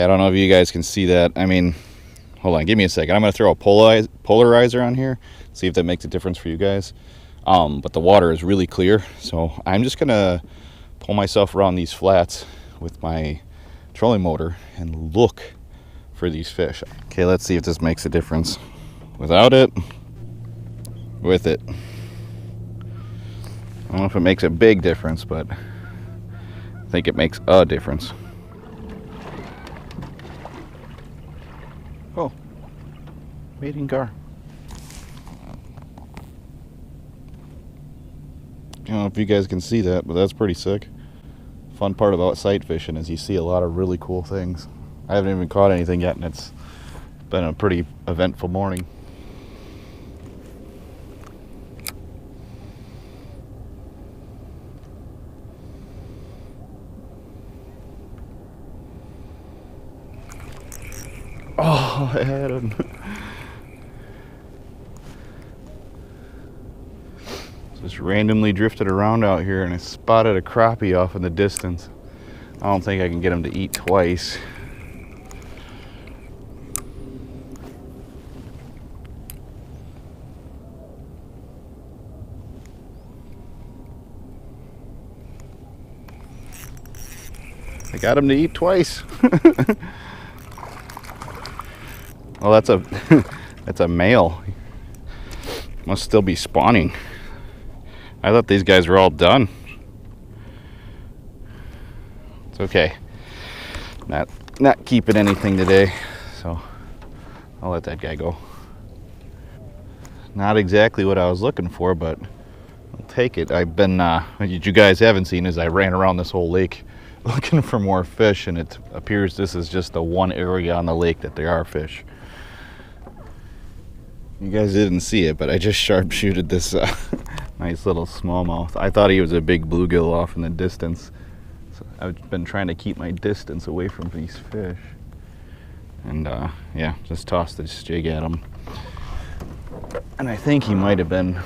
Okay, I don't know if you guys can see that. I mean, hold on, give me a second. I'm going to throw a polarizer on here, see if that makes a difference for you guys. But the water is really clear, so I'm just going to pull myself around these flats with my trolling motor and look for these fish. Okay, let's see if this makes a difference. Without it, with it. I don't know if it makes a big difference, but I think it makes a difference. Oh, mating gar. I don't know if you guys can see that, but that's pretty sick. Fun part about sight fishing is you see a lot of really cool things. I haven't even caught anything yet, and it's been a pretty eventful morning. Oh, I had him. Just randomly drifted around out here and I spotted a crappie off in the distance. I don't think I can get him to eat twice. I got him to eat twice. Well, that's a that's a male. Must still be spawning. I thought these guys were all done. It's okay. Not keeping anything today, so I'll let that guy go. Not exactly what I was looking for, but I'll take it. I've been what you guys haven't seen is I ran around this whole lake looking for more fish, and it appears this is just the one area on the lake that there are fish. You guys didn't see it, but I just sharpshooted this nice little smallmouth. I thought he was a big bluegill off in the distance. So I've been trying to keep my distance away from these fish. And yeah, just tossed this jig at him. And I think he might have been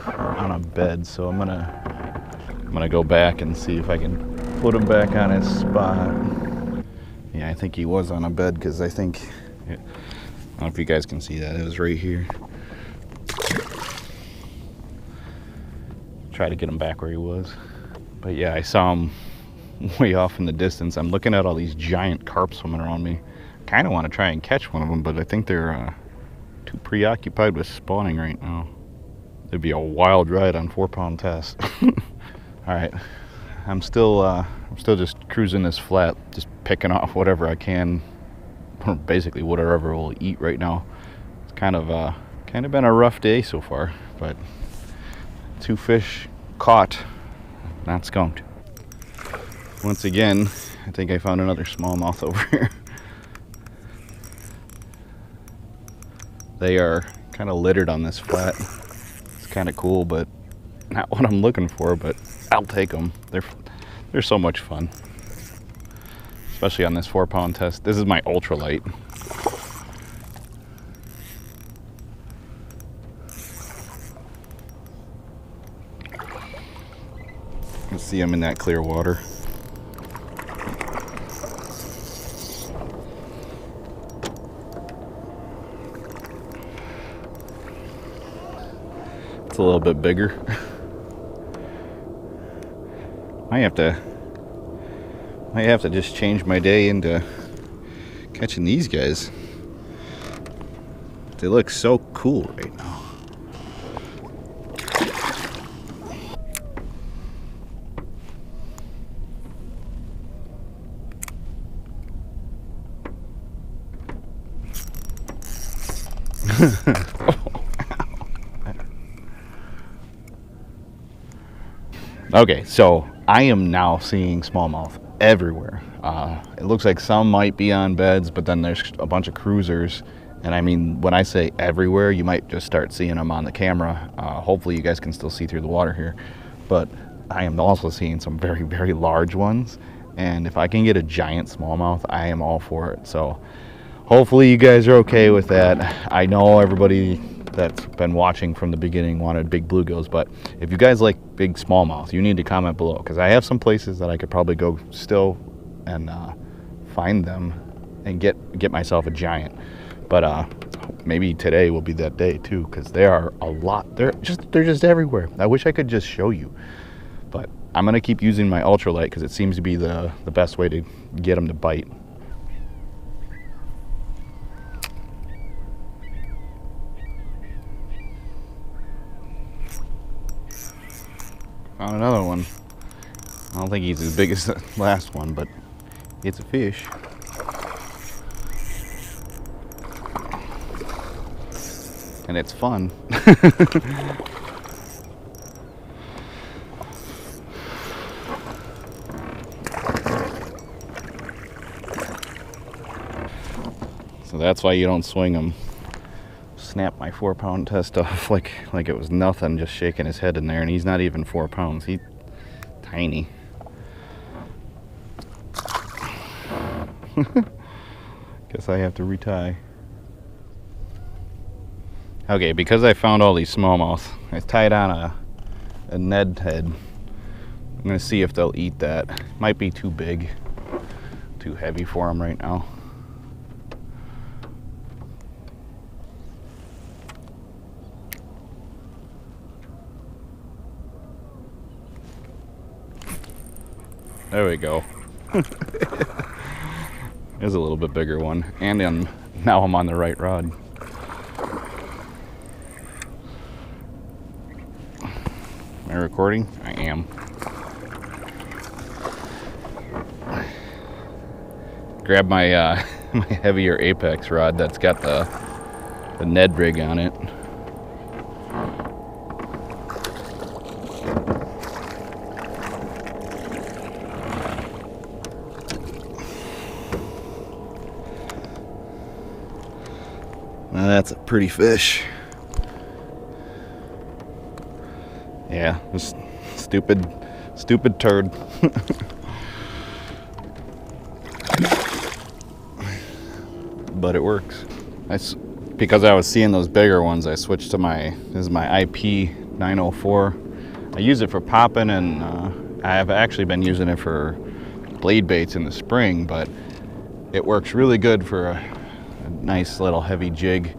on a bed, so I'm gonna go back and see if I can put him back on his spot. Yeah, I think he was on a bed, because I think, I don't know if you guys can see that, it was right here. Try to get him back where he was. But yeah, I saw him way off in the distance. I'm looking at all these giant carp swimming around me. Kind of want to try and catch one of them, but I think they're too preoccupied with spawning right now. It'd be a wild ride on 4-pound test. All right, I'm still just cruising this flat, just picking off whatever I can, or basically whatever we'll eat right now. It's kind of been a rough day so far, but 2 fish caught, not skunked. Once again, I think I found another smallmouth over here. They are kind of littered on this flat. It's kind of cool, but not what I'm looking for, but I'll take them. They're so much fun, especially on this 4-pound test. This is my ultralight. You can see them in that clear water. It's a little bit bigger. I have to just change my day into catching these guys. They look so cool right now. Okay, so I am now seeing smallmouth everywhere. It looks like some might be on beds, but then there's a bunch of cruisers. And I mean, when I say everywhere, you might just start seeing them on the camera. Hopefully you guys can still see through the water here. But I am also seeing some very, very large ones. And if I can get a giant smallmouth, I am all for it. So hopefully you guys are okay with that. I know everybody that's been watching from the beginning wanted big bluegills, but if you guys like big smallmouth, you need to comment below, because I have some places that I could probably go still and find them and get myself a giant. But maybe today will be that day too, because there are a lot. They're just everywhere. I wish I could just show you, but I'm gonna keep using my ultralight because it seems to be the best way to get them to bite. Found another one. I don't think he's as big as the last one, but it's a fish. And it's fun. So that's why you don't swing them. Snapped my 4-pound test off like it was nothing, just shaking his head in there, and he's not even 4 pounds. He's tiny. Guess I have to retie. Okay, because I found all these smallmouth, I tied on a Ned head. I'm gonna see if they'll eat that. Might be too big, too heavy for them right now. There we go. There's a little bit bigger one, and then now I'm on the right rod. Am I recording? I am. Grab my my heavier Apex rod that's got the Ned rig on it. Now that's a pretty fish. Yeah, this stupid turd. But it works. Because I was seeing those bigger ones, I switched to this is my IP 904. I use it for popping, and I have actually been using it for blade baits in the spring, but it works really good for a nice little heavy jig.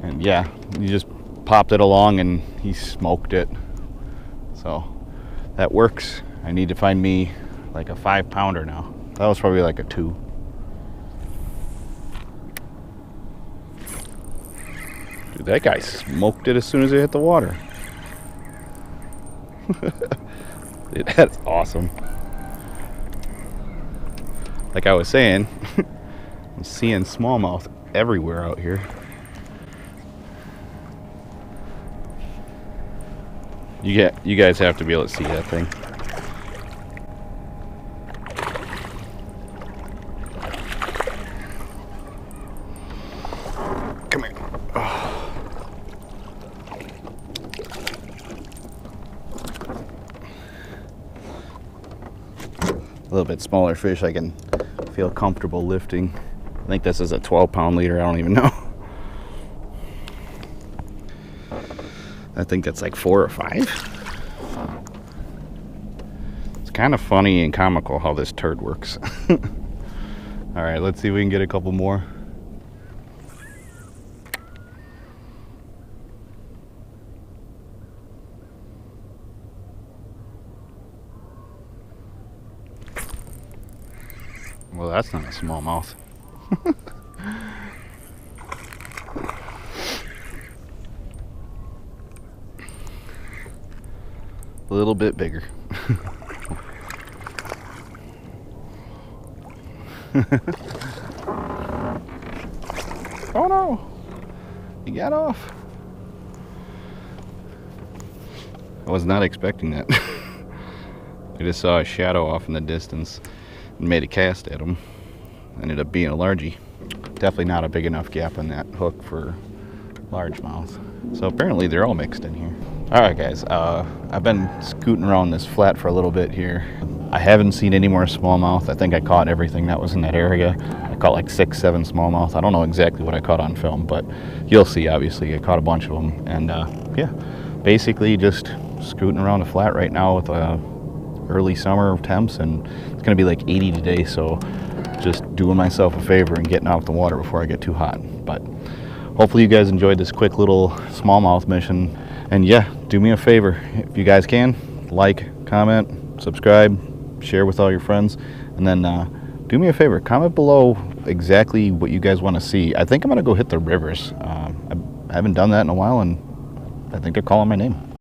And yeah, you just popped it along and he smoked it. So that works. I need to find me like a 5-pounder now. That was probably like a 2. Dude, that guy smoked it as soon as it hit the water. Dude, that's awesome. Like I was saying, I'm seeing smallmouth everywhere out here. You guys have to be able to see that thing. Come here. Oh. A little bit smaller fish I can feel comfortable lifting. I think this is a 12-pound leader, I don't even know. I think that's like 4 or 5. It's kind of funny and comical how this turd works. All right, let's see if we can get a couple more. Well, that's not a smallmouth. A little bit bigger. Oh no! He got off. I was not expecting that. I just saw a shadow off in the distance and made a cast at him. Ended up being a largie. Definitely not a big enough gap in that hook for largemouth. So apparently they're all mixed in here. Alright guys, I've been scooting around this flat for a little bit here. I haven't seen any more smallmouth. I think I caught everything that was in that area. I caught like 6, 7 smallmouth. I don't know exactly what I caught on film, but you'll see obviously. I caught a bunch of them. And yeah, basically just scooting around the flat right now with early summer temps, and it's gonna be like 80 today, so just doing myself a favor and getting out of the water before I get too hot. But hopefully you guys enjoyed this quick little smallmouth mission. And yeah, do me a favor, if you guys can, like, comment, subscribe, share with all your friends, and then do me a favor, comment below exactly what you guys want to see. I think I'm gonna go hit the rivers. I haven't done that in a while, and I think they're calling my name.